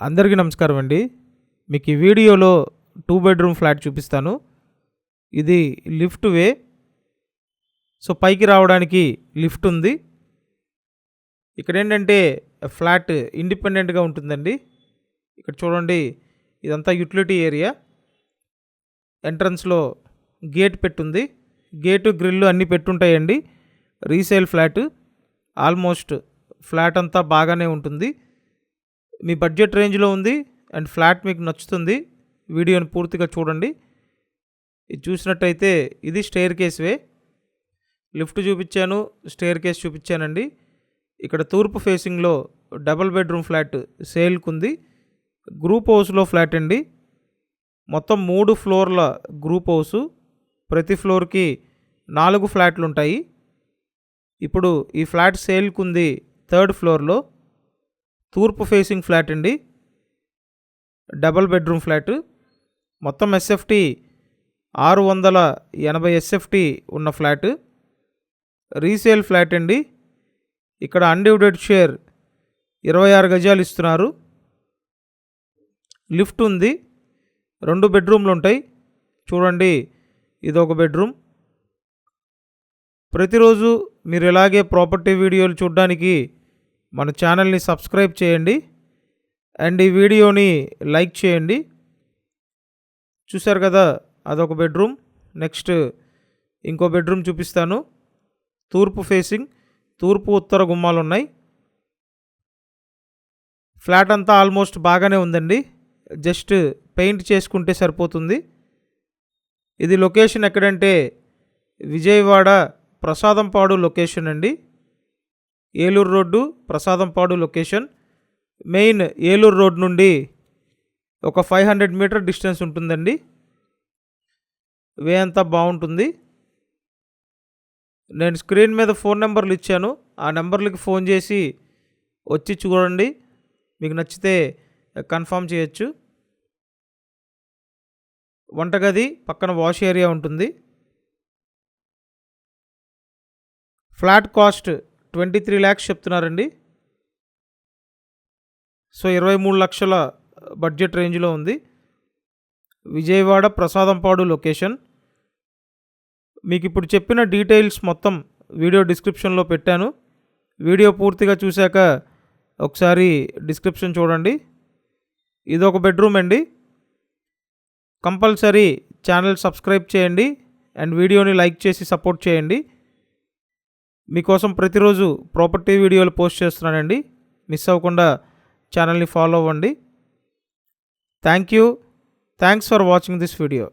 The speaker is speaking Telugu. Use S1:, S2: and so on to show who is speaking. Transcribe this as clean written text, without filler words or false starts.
S1: అందరికీ నమస్కారం అండి. మీకు ఈ వీడియోలో 2 బెడ్రూమ్ ఫ్లాట్ చూపిస్తాను. ఇది లిఫ్ట్ వే. సో పైకి రావడానికి లిఫ్ట్ ఉంది. ఇక్కడ ఏంటంటే ఫ్లాట్ ఇండిపెండెంట్గా ఉంటుందండి. ఇక్కడ చూడండి, ఇదంతా యూటిలిటీ ఏరియా. ఎంట్రన్స్లో గేట్ పెట్టుంది. గేటు గ్రిల్లు అన్నీ పెట్టుంటాయండి. Resale flat. ఆల్మోస్ట్ ఫ్లాట్ అంతా బాగానే ఉంటుంది. మీ బడ్జెట్ రేంజ్లో ఉంది అండ్ ఫ్లాట్ మీకు నచ్చుతుంది. వీడియోని పూర్తిగా చూడండి. ఇది చూసినట్టయితే ఇది స్టేర్ కేస్ వే. లిఫ్ట్ చూపించాను, స్టేర్ కేస్ చూపించానండి. ఇక్కడ తూర్పు ఫేసింగ్లో డబుల్ బెడ్రూమ్ ఫ్లాట్ సేల్కు ఉంది. గ్రూప్ హౌస్లో ఫ్లాట్ అండి. మొత్తం 3 ఫ్లోర్ల గ్రూప్ హౌసు. ప్రతి ఫ్లోర్కి 4 ఫ్లాట్లు ఉంటాయి. ఇప్పుడు ఈ ఫ్లాట్ సేల్కు ఉంది 3rd ఫ్లోర్లో. తూర్పు ఫేసింగ్ ఫ్లాట్ అండి. Double bedroom flat. మొత్తం ఎస్ఎఫ్టీ 680 ఎస్ఎఫ్టీ ఉన్న ఫ్లాట్. రీసేల్ ఫ్లాట్ అండి. ఇక్కడ అన్డివిడెడ్ షేర్ 26 గజాలు ఇస్తున్నారు. లిఫ్ట్ ఉంది. 2 బెడ్రూమ్లు ఉంటాయి. చూడండి, ఇదొక బెడ్రూమ్. ప్రతిరోజు మీరు ఇలాగే ప్రాపర్టీ వీడియోలు చూడడానికి మన ఛానల్ని సబ్స్క్రైబ్ చేయండి అండ్ ఈ వీడియోని లైక్ చేయండి. చూశారు కదా, అదొక బెడ్రూమ్. నెక్స్ట్ ఇంకో బెడ్రూమ్ చూపిస్తాను. తూర్పు ఫేసింగ్, తూర్పు ఉత్తర గుమ్మాలు ఉన్నాయి. ఫ్లాట్ అంతా ఆల్మోస్ట్ బాగానే ఉందండి. జస్ట్ పెయింట్ చేసుకుంటే సరిపోతుంది. ఇది లొకేషన్ ఎక్కడంటే విజయవాడ ప్రసాదంపాడు లొకేషన్ అండి. Eluru road Prasadampadu location. Main Eluru road నుండి ఒక 500 మీటర్ డిస్టెన్స్ ఉంటుందండి. వే అంతా బాగుంటుంది. నేను స్క్రీన్ మీద ఫోన్ నెంబర్లు ఇచ్చాను. ఆ నెంబర్లకి ఫోన్ చేసి వచ్చి చూడండి. మీకు నచ్చితే కన్ఫర్మ్ చేయొచ్చు. వంటగది పక్కన వాష్ ఏరియా ఉంటుంది. ఫ్లాట్ కాస్ట్ 23 lakhs చెప్తున్నారండి. సో 23 లక్షల బడ్జెట్ రేంజ్లో ఉంది. విజయవాడ ప్రసాదంపాడు లొకేషన్. మీకు ఇప్పుడు చెప్పిన డీటెయిల్స్ మొత్తం వీడియో డిస్క్రిప్షన్లో పెట్టాను. వీడియో పూర్తిగా చూశాక ఒకసారి డిస్క్రిప్షన్ చూడండి. ఇదొక బెడ్రూమ్ అండి. కంపల్సరీ ఛానల్ సబ్స్క్రైబ్ చేయండి అండ్ వీడియోని లైక్ చేసి సపోర్ట్ చేయండి. మీకోసం ప్రతిరోజు ప్రాపర్టీ వీడియోలు పోస్ట్ చేస్తున్నానండి. మిస్ అవ్వకుండా ఛానల్ని ఫాలో అవ్వండి. Thanks for watching this video.